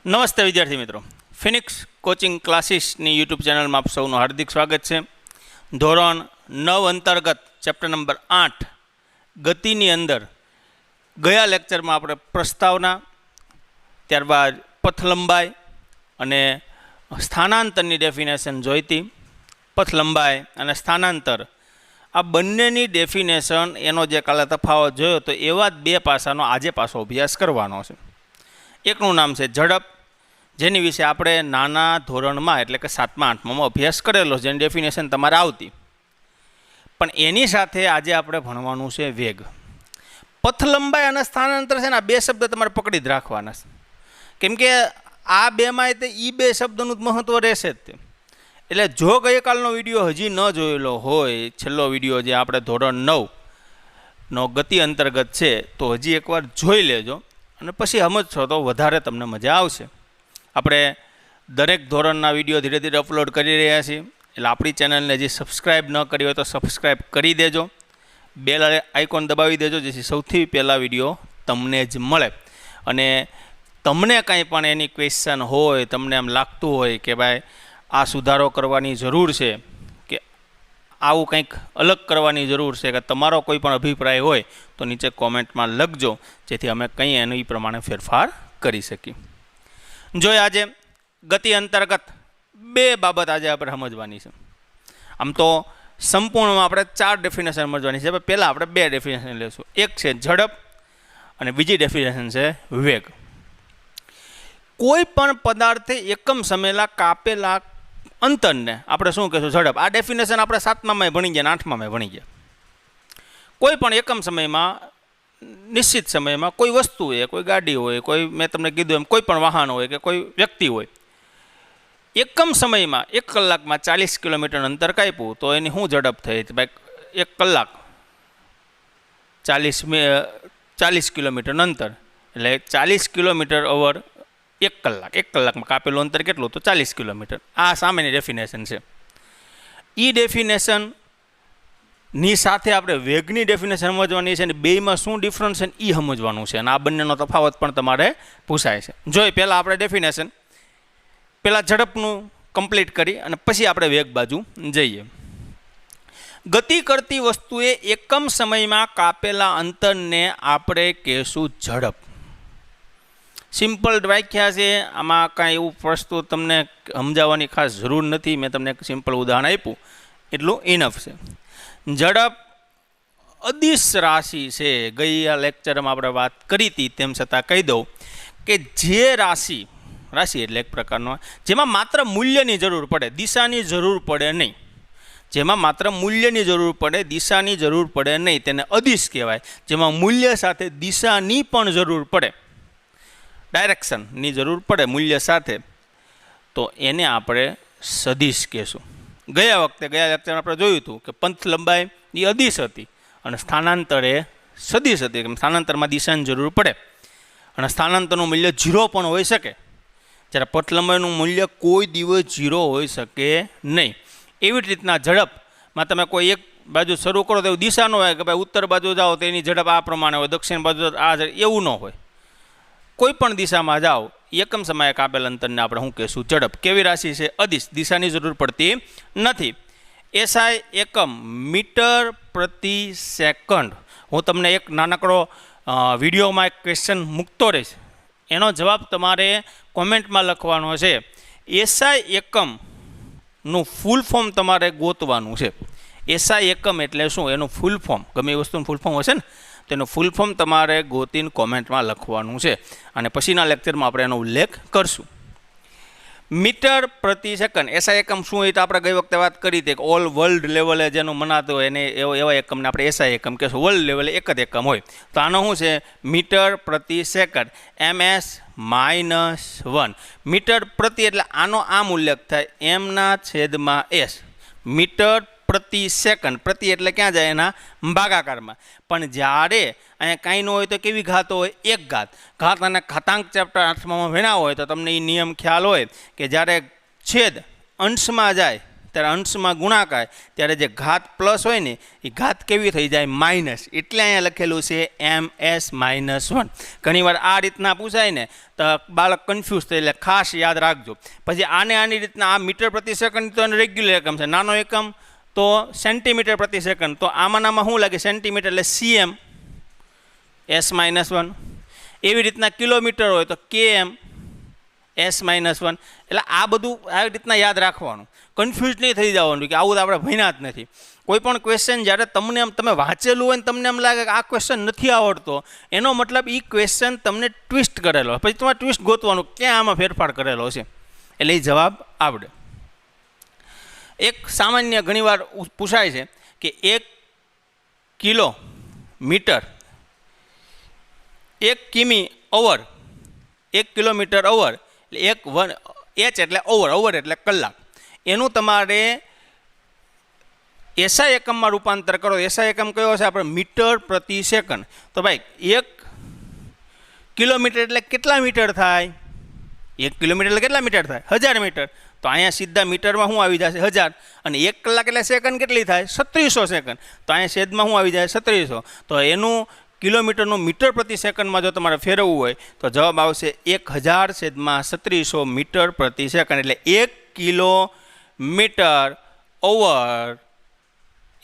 નમસ્તે વિદ્યાર્થી મિત્રો, ફિનિક્સ કોચિંગ ક્લાસીસની યુટ્યુબ ચેનલમાં આપ સૌનું હાર્દિક સ્વાગત છે. ધોરણ 9 અંતર્ગત ચેપ્ટર નંબર 8 ગતિની અંદર ગયા લેક્ચરમાં આપણે પ્રસ્તાવના, ત્યારબાદ પથ લંબાઈ અને સ્થાનાંતરની ડેફિનેશન જોઈતી. પથ લંબાઈ અને સ્થાનાંતર આ બંનેની ડેફિનેશન, એનો જે કાલે તફાવત જોયો તો એવા જ બે પાસાનો આજે પાછો અભ્યાસ કરવાનો છે. એકનું નામ છે ઝડપ, જેની વિશે આપણે નાના ધોરણમાં એટલે કે 7મા 8મામાં અભ્યાસ કરેલો, જેની ડેફિનેશન તમારે આવતી. પણ એની સાથે આજે આપણે ભણવાનું છે વેગ. પથ લંબાઈ અને સ્થાનાંતર છે ને, આ બે શબ્દ તમારે પકડી જ રાખવાના છે, કેમ કે આ બેમાં તે એ બે શબ્દનું જ મહત્ત્વ રહેશે જ તે. એટલે જો ગઈકાલનો વિડીયો હજી ન જોયેલો હોય, છેલ્લો વિડીયો જે આપણે ધોરણ 9નો ગતિ અંતર્ગત છે, તો હજી એકવાર જોઈ લેજો અને પછી સમજશો તો વધારે તમને મજા આવશે. આપણે દરેક ધોરણના વિડીયો ધીરે ધીરે અપલોડ કરી રહ્યા છીએ, એટલે આપણી ચેનલને હજી સબસ્ક્રાઈબ ન કરી હોય તો સબસ્ક્રાઈબ કરી દેજો, બેલ આઇકોન દબાવી દેજો, જેથી સૌથી પહેલાં વિડીયો તમને જ મળે. અને તમને કાંઈ પણ એની ક્વેશ્ચન હોય, તમને એમ લાગતું હોય કે ભાઈ આ સુધારો કરવાની જરૂર છે, કે આવું કંઈક અલગ કરવાની જરૂર છે, કે તમારો કોઈ પણ અભિપ્રાય હોય તો નીચે કોમેન્ટમાં લખજો, જેથી અમે કંઈ એનું એ પ્રમાણે ફેરફાર કરી શકીએ. જોઈએ આજે ગતિ અંતર્ગત બે બાબત આજે આપણે સમજવાની છે. આમ તો સંપૂર્ણમાં આપણે 4 ડેફિનેશન સમજવાની છે, પણ પહેલાં આપણે 2 ડેફિનેશન લઈશું. એક છે ઝડપ અને બીજી ડેફિનેશન છે વેગ. કોઈ પણ પદાર્થે એકમ સમયલા કાપેલા અંતરને આપણે શું કહીશું? ઝડપ. આ ડેફિનેશન આપણે 7મામાં ભણી ગયા અને 8મામાં ભણી ગયા. કોઈ પણ એકમ સમયમાં, નિશ્ચિત સમયમાં કોઈ વસ્તુ હોય, કોઈ ગાડી હોય, કોઈ મેં તમને કીધું એમ કોઈ પણ વાહન હોય કે કોઈ વ્યક્તિ હોય, એકમ સમયમાં 1 કલાકમાં 40 કિલોમીટર અંતર કાપ્યું તો એની શું ઝડપ થઈ? ભાઈ 1 કલાક 40 કિલોમીટર અંતર એટલે 40 કિલોમીટર ઓવર 1 કલાક. 1 કલાકમાં કાપેલું અંતર કેટલું? તો 40 કિલોમીટર. આ સામેની ડેફિનેશન છે. એ ડેફિનેશનની સાથે આપણે વેગની ડેફિનેશન સમજવાની છે, અને બેયમાં શું ડિફરન્સ છે એ સમજવાનું છે, અને આ બંનેનો તફાવત પણ તમારે પૂછાય છે. જોઈ પહેલાં આપણે ડેફિનેશન, પહેલાં ઝડપનું કમ્પ્લીટ કરી અને પછી આપણે વેગ બાજુ જઈએ. ગતિ કરતી વસ્તુએ એકમ સમયમાં કાપેલા અંતરને આપણે કહેશું ઝડપ. સિમ્પલ વ્યાખ્યા છે, આમાં કાંઈ એવું વસ્તુ તમને સમજાવવાની ખાસ જરૂર નથી. મેં તમને એક સિમ્પલ ઉદાહરણ આપ્યું, એટલું ઇનફ છે. ઝડપ અદિશ રાશિ છે. ગયા લેક્ચરમાં આપણે વાત કરી હતી, તેમ છતાં કહી દઉં કે જે રાશિ એટલે એક પ્રકારનો જેમાં માત્ર મૂલ્યની જરૂર પડે, દિશાની જરૂર પડે નહીં, જેમાં માત્ર મૂલ્યની જરૂર પડે, દિશાની જરૂર પડે નહીં, તેને અદિશ કહેવાય. જેમાં મૂલ્ય સાથે દિશાની પણ જરૂર પડે, ડાયરેક્શનની જરૂર પડે મૂલ્ય સાથે, તો એને આપણે સદિશ કહેશું. ગયા લેક્ચરમાં આપણે જોયું હતું કે પથ લંબાઈ એ અદિશ હતી અને સ્થાનાંતર એ સદિશ હતી. સ્થાનાંતરમાં દિશાની જરૂર પડે અને સ્થાનાંતરનું મૂલ્ય 0 પણ હોઈ શકે, જ્યારે પથ લંબાઈનું મૂલ્ય કોઈ દિવસ 0 હોઈ શકે નહીં. એવી જ રીતના ઝડપમાં તમે કોઈ એક બાજુ શરૂ કરો તો એવું દિશા ન હોય કે ભાઈ ઉત્તર બાજુ જાઓ તો એની ઝડપ આ પ્રમાણે હોય, દક્ષિણ બાજુ આ એવું ન હોય. કોઈ પણ દિશામાં જાઓ, એકમ સમયે કાપેલ અંતરને આપણે શું કહેશું? ઝડપ. કેવી રાશિ છે? અદિશ. દિશાની જરૂર પડતી નથી. એસઆઈ એકમ મીટર પ્રતિ સેકન્ડ. હું તમને એક નાનકડો વિડીયોમાં એક ક્વેશ્ચન મૂકતો રહીશ, એનો જવાબ તમારે કોમેન્ટમાં લખવાનો છે. એસઆઈ એકમનું ફૂલ ફોર્મ તમારે ગોતવાનું છે. એસઆઈ એકમ એટલે શું? એનું ફૂલ ફોર્મ, ગમે એ વસ્તુનું ફૂલ ફોર્મ હશે ને, તેનું ફૂલ ફોર્મ તમારે ગોતીને કોમેન્ટમાં લખવાનું છે, અને પછીના લેક્ચરમાં આપણે એનો ઉલ્લેખ કરશું. મીટર પ્રતિ સેકન્ડ. એસઆઈ એકમ શું હોય તો આપણે ગઈ વખતે વાત કરી હતી કે ઓલ વર્લ્ડ લેવલે જેનું મનાતું હોય એને એવા એકમને આપણે એસઆઈ એકમ કહેશું. વર્લ્ડ લેવલે એક જ એકમ હોય, તો આનો શું છે? મીટર પ્રતિ સેકન્ડ, MS-1. મીટર પ્રતિ એટલે આનો આમ ઉલ્લેખ થાય, M/S. મીટર પ્રતિ સેકન્ડ. પ્રતિ એટલે ક્યાં જાય? એના ભાગાકારમાં. પણ જ્યારે અહીંયા કાંઈ ન હોય તો કેવી ઘાત હોય? 1 ઘાત. ઘાત અને ઘાતાંક ચેપ્ટર 8માં ભણ્યા હોય તો તમને એ નિયમ ખ્યાલ હોય કે જ્યારે છેદ અંશમાં જાય ત્યારે અંશમાં ગુણાકાર ત્યારે જે ઘાત પ્લસ હોય ને એ ઘાત કેવી થઈ જાય માઇનસ, એટલે અહીંયા લખેલું છે -1. ઘણીવાર આ રીતના પૂછાય ને તો બાળક કન્ફ્યુઝ થાય, એટલે ખાસ યાદ રાખજો. પછી આની રીતના આ મીટર પ્રતિ સેકન્ડ તો રેગ્યુલર એકમ છે, નાનો એકમ તો સેન્ટીમીટર પ્રતિ સેકન્ડ, તો આમાં શું લાગે સેન્ટીમીટર એટલે cm s-1. એવી રીતના કિલોમીટર હોય તો km s-1. એટલે આ બધું આવી રીતના યાદ રાખવાનું, કન્ફ્યુઝ નહીં થઈ જવાનું કે આવું તો આપણે ભણ્યા જ નથી. કોઈ પણ ક્વેશ્ચન જ્યારે તમને તમે વાંચેલું હોય ને તમને એમ લાગે કે આ ક્વેશ્ચન નથી આવડતો, એનો મતલબ એ ક્વેશ્ચન તમને ટ્વિસ્ટ કરેલો, પછી તમારે ટ્વિસ્ટ ગોતવાનું ક્યાં આમાં ફેરફાર કરેલો છે, એટલે એ જવાબ આવડે. એક સામાન્ય ઘણીવાર પૂછાય છે કે 1 કિલોમીટર 1 કિમી અવર, 1 કિલોમીટર અવર એટલે h એટલે ઓવર એટલે કલાક, એનું તમારે એસઆઈ એકમમાં રૂપાંતર કરો. એસઆઈ એકમ કયો છે આપણે મીટર પ્રતિ સેકન્ડ. તો ભાઈ 1 કિલોમીટર એટલે કેટલા મીટર થાય? 1 કિલોમીટર એટલે કેટલા મીટર થાય? 1000 મીટર. તો અહીંયા સીધા મીટરમાં શું આવી જશે 1000, અને 1 કલાક એટલે સેકન્ડ કેટલી થાય 3700 સેકન્ડ. તો અહીંયા છેદમાં શું આવી જાય 3700. તો એનું કિલોમીટરનું મીટર પ્રતિ સેકન્ડમાં જો તમારે ફેરવવું હોય તો જવાબ આવશે 1000/3700 મીટર પ્રતિ સેકન્ડ. એટલે 1 કિલોમીટર ઓવર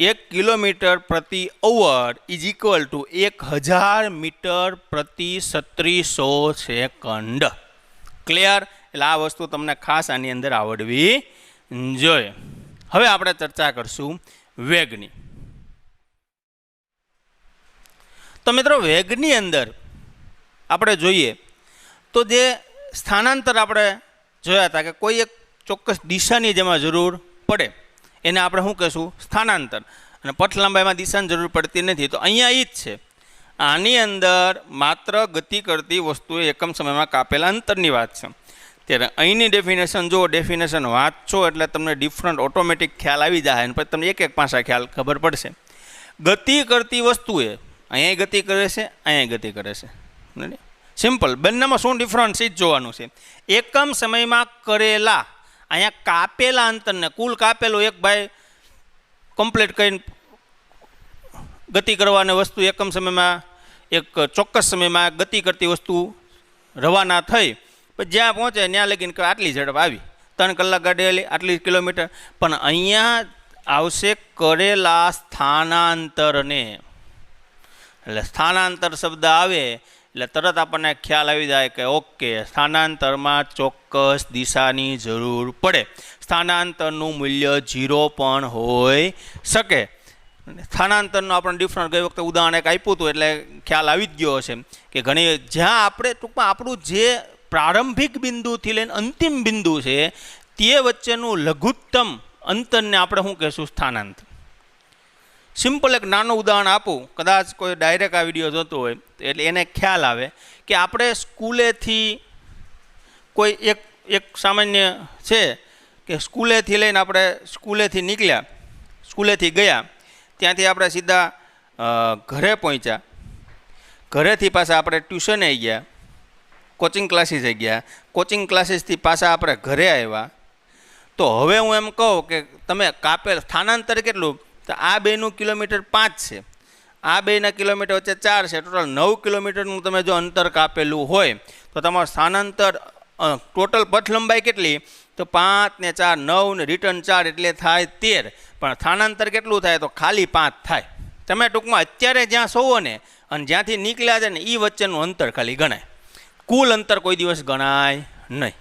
1 કિલોમીટર પ્રતિ અવર ઇઝ ઇક્વલ ટુ 1000 મીટર પ્રતિ 3700 સેકન્ડ. ક્લિયર? એટલે આ વસ્તુ તમને ખાસ આની અંદર આવડવી જોઈએ. હવે આપણે ચર્ચા કરશું વેગની. તો મિત્રો વેગની અંદર આપણે જોઈએ તો જે સ્થાનાંતર આપણે જોયા હતા કે કોઈ એક ચોક્કસ દિશાની જેમાં જરૂર પડે એને આપણે શું કહીશું સ્થાનાંતર, અને પથ લંબાઈમાં દિશાની જરૂર પડતી નથી. તો અહીંયા એ જ છે, આની અંદર માત્ર ગતિ કરતી વસ્તુએ એકમ સમયમાં કાપેલા અંતરની વાત છે. ત્યારે અહીંની ડેફિનેશન જો ડેફિનેશન વાંચશો એટલે તમને ડિફરન્ટ ઓટોમેટિક ખ્યાલ આવી જાય, અને પછી તમને એક પાસા ખ્યાલ ખબર પડશે. ગતિ કરતી વસ્તુએ અહીંયા ગતિ કરે છે, અહીંયા ગતિ કરે છે. સિમ્પલ, બંનેમાં શું ડિફરન્સ એ જ જોવાનું છે. એકમ સમયમાં કરેલા અહીંયા કાપેલા અંતરને કુલ કાપેલું એક ભાઈ કમ્પ્લીટ કરીને ગતિ કરવાની વસ્તુ એકમ સમયમાં એક ચોક્કસ સમયમાં ગતિ કરતી વસ્તુ રવાના થઈ, પછી જ્યાં પહોંચે ત્યાં લગીને આટલી ઝડપ આવી, 3 કલાક ગાડી આવેલી આટલી કિલોમીટર. પણ અહીંયા આવશે કરેલા સ્થાનાંતરને, એટલે સ્થાનાંતર શબ્દ આવે એટલે તરત આપણને ખ્યાલ આવી જાય કે ઓકે સ્થાનાંતરમાં ચોક્કસ દિશાની જરૂર પડે. સ્થાનાંતરનું મૂલ્ય 0 પણ હોઈ શકે. સ્થાનાંતરનું આપણે ડિફરન્ટ ગઈ વખતે ઉદાહરણ એક આપ્યું હતું એટલે ખ્યાલ આવી જ ગયો હશે કે ઘણી જ્યાં આપણે ટૂંકમાં આપણું જે પ્રારંભિક બિંદુથી લઈને અંતિમ બિંદુ છે તે વચ્ચેનું લઘુત્તમ અંતરને આપણે શું કહીશું સ્થાનાંતર. સિમ્પલ એક નાનું ઉદાહરણ આપું, કદાચ કોઈ ડાયરેક્ટ આ વિડીયો જોતો હોય એટલે એને ખ્યાલ આવે કે આપણે સ્કૂલેથી કોઈ એક સામાન્ય છે કે સ્કૂલેથી લઈને આપણે સ્કૂલેથી નીકળ્યા, સ્કૂલેથી ગયા, ત્યાંથી આપણે સીધા ઘરે પહોંચ્યા, ઘરેથી પાછા આપણે ટ્યુશને ગયા, કોચિંગ ક્લાસીસે ગયા, કોચિંગ ક્લાસીસથી પાછા આપણે ઘરે આવ્યા. તો હવે હું એમ કહું કે તમે કાપેલ સ્થાનાંતર કેટલું, તો આ બેનું કિલોમીટર 5 છે, આ બેના કિલોમીટર વચ્ચે 4 છે, ટોટલ 9 કિલોમીટરનું તમે જો અંતર કાપેલું હોય તો તમારું સ્થાનાંતર ટોટલ પથ લંબાઈ કેટલી, તો 5 ને 4 9 ને રિટર્ન 4 એટલે થાય 13. પણ સ્થાનાંતર કેટલું થાય તો ખાલી 5 થાય. તમે ટૂંકમાં અત્યારે જ્યાં સોવો ને અને જ્યાંથી નીકળ્યા છે ને એ વચ્ચેનું અંતર ખાલી ગણાય, કુલ અંતર કોઈ દિવસ ગણાય નહીં.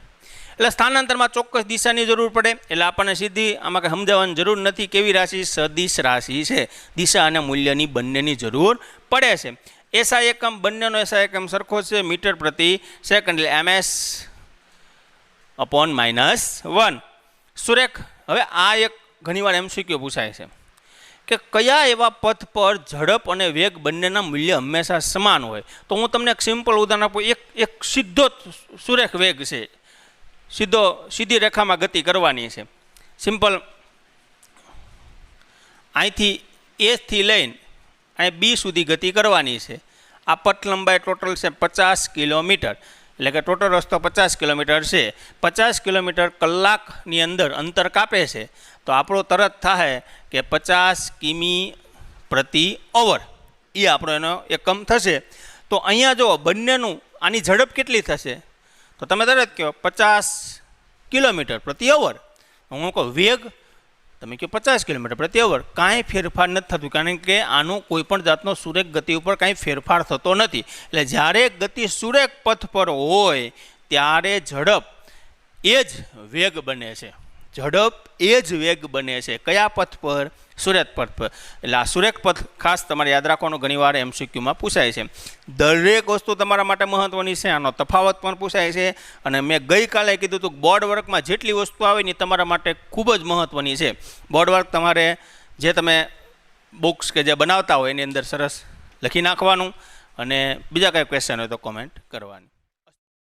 એટલે સ્થાનાંતરમાં ચોક્કસ દિશાની જરૂર પડે એટલે આપણને સીધી આમાં કંઈ સમજાવવાની જરૂર નથી. કેવી રાશિ? સદિશ રાશિ છે, દિશા અને મૂલ્યની બંનેની જરૂર પડે છે. એસઆઈ એકમ બંનેનો એસઆઈ એકમ સરખો છે, મીટર પ્રતિ સેકન્ડ એટલે ms/-1. સુરેખ, હવે આ એક ઘણીવાર એમસીક્યુ પૂછાય છે કે કયા એવા પથ પર ઝડપ અને વેગ બંનેના મૂલ્ય હંમેશા સમાન હોય? તો હું તમને એક સિમ્પલ ઉદાહરણ આપું. એક સીધો સુરેખ વેગ છે, સીધી રેખામાં ગતિ કરવાની છે. સિમ્પલ, અહીંથી એથી લઈને અહીં બી સુધી ગતિ કરવાની છે. આ પથ લંબાઈ ટોટલ છે 50 કિલોમીટર. એટલે કે ટોટલ રસ્તો 50 કિલોમીટર છે, 50 કિલોમીટર કલાકની અંદર અંતર કાપે છે, તો આપણો તરત થાય કે 50 કિમી પ્રતિ અવર, એ આપણો એનો એકમ થશે. તો અહીંયા જો બંનેનું આની ઝડપ કેટલી થશે, તો તમે તરત કહો 50 કિલોમીટર પ્રતિ અવર. હું કહું વેગ, તમે કહો 50 કિલોમીટર પ્રતિ અવર. કાંઈ ફેરફાર નથી થતું, કારણ કે આનું કોઈ પણ જાતનો સુરેખ ગતિ ઉપર કાંઈ ફેરફાર થતો નથી. એટલે જ્યારે ગતિ સુરેખ પથ પર હોય ત્યારે ઝડપ એ જ વેગ બને છે, ઝડપ એ જ વેગ બને છે. કયા પથ પર? સુરેખ પથ પર. એટલે આ સુરેખ પથ ખાસ તમારે યાદ રાખવાનું, ઘણીવાર MCQમાં પૂછાય છે. દરેક વસ્તુ તમારા માટે મહત્ત્વની છે, આનો તફાવત પણ પૂછાય છે. અને મેં ગઈકાલે કીધું હતું બોર્ડ વર્કમાં જેટલી વસ્તુ આવે ને તમારા માટે ખૂબ જ મહત્ત્વની છે. બોર્ડ વર્ક તમારે જે તમે બુક્સ કે જે બનાવતા હોય એની અંદર સરસ લખી નાખવાનું, અને બીજા કાંઈ ક્વેશ્ચન હોય તો કોમેન્ટ કરવાની.